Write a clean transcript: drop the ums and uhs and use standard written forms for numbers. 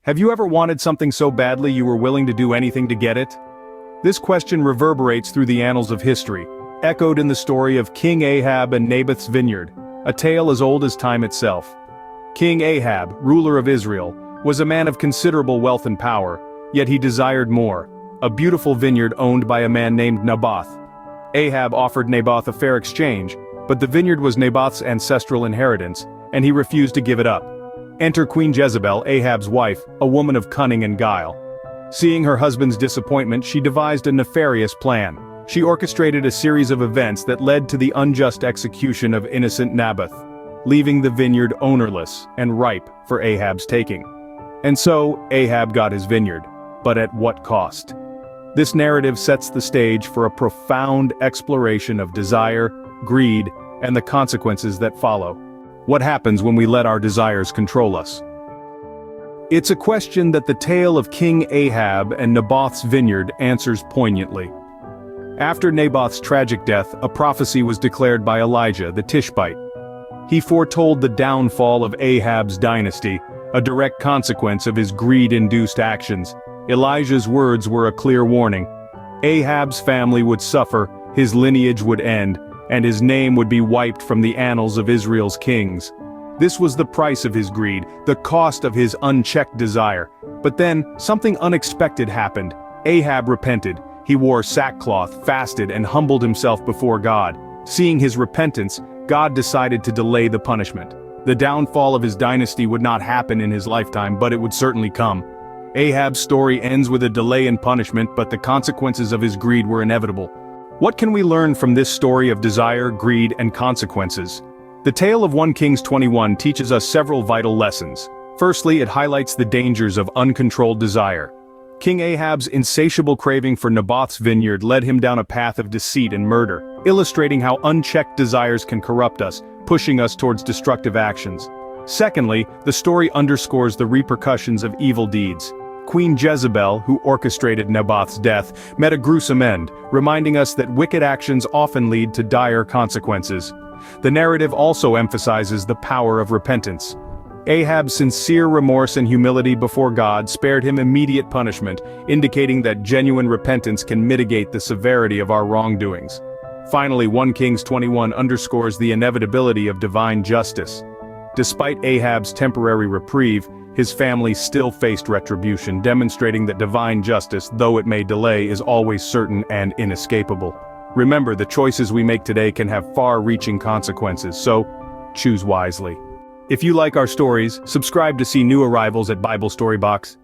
Have you ever wanted something so badly you were willing to do anything to get it? This question reverberates through the annals of history, echoed in the story of King Ahab and Naboth's vineyard, a tale as old as time itself. King Ahab, ruler of Israel, was a man of considerable wealth and power, yet he desired more: a beautiful vineyard owned by a man named Naboth. Ahab offered Naboth a fair exchange, but the vineyard was Naboth's ancestral inheritance, and he refused to give it up. Enter Queen Jezebel, Ahab's wife, a woman of cunning and guile. Seeing her husband's disappointment, she devised a nefarious plan. She orchestrated a series of events that led to the unjust execution of innocent Naboth, leaving the vineyard ownerless and ripe for Ahab's taking. And so, Ahab got his vineyard, but at what cost? This narrative sets the stage for a profound exploration of desire, greed, and the consequences that follow. What happens when we let our desires control us? It's a question that the tale of King Ahab and Naboth's vineyard answers poignantly. After Naboth's tragic death, a prophecy was declared by Elijah the Tishbite. He foretold the downfall of Ahab's dynasty, a direct consequence of his greed-induced actions. Elijah's words were a clear warning. Ahab's family would suffer, his lineage would end, and his name would be wiped from the annals of Israel's kings. This was the price of his greed, the cost of his unchecked desire. But then, something unexpected happened. Ahab repented. He wore sackcloth, fasted, and humbled himself before God. Seeing his repentance, God decided to delay the punishment. The downfall of his dynasty would not happen in his lifetime, but it would certainly come. Ahab's story ends with a delay in punishment, but the consequences of his greed were inevitable. What can we learn from this story of desire, greed, and consequences? The tale of 1 Kings 21 teaches us several vital lessons. Firstly, it highlights the dangers of uncontrolled desire. King Ahab's insatiable craving for Naboth's vineyard led him down a path of deceit and murder, illustrating how unchecked desires can corrupt us, pushing us towards destructive actions. Secondly, the story underscores the repercussions of evil deeds. Queen Jezebel, who orchestrated Naboth's death, met a gruesome end, reminding us that wicked actions often lead to dire consequences. The narrative also emphasizes the power of repentance. Ahab's sincere remorse and humility before God spared him immediate punishment, indicating that genuine repentance can mitigate the severity of our wrongdoings. Finally, 1 Kings 21 underscores the inevitability of divine justice. Despite Ahab's temporary reprieve, his family still faced retribution, demonstrating that divine justice, though it may delay, is always certain and inescapable. Remember, the choices we make today can have far-reaching consequences, so choose wisely. If you like our stories, subscribe to see new arrivals at Bible Storybox.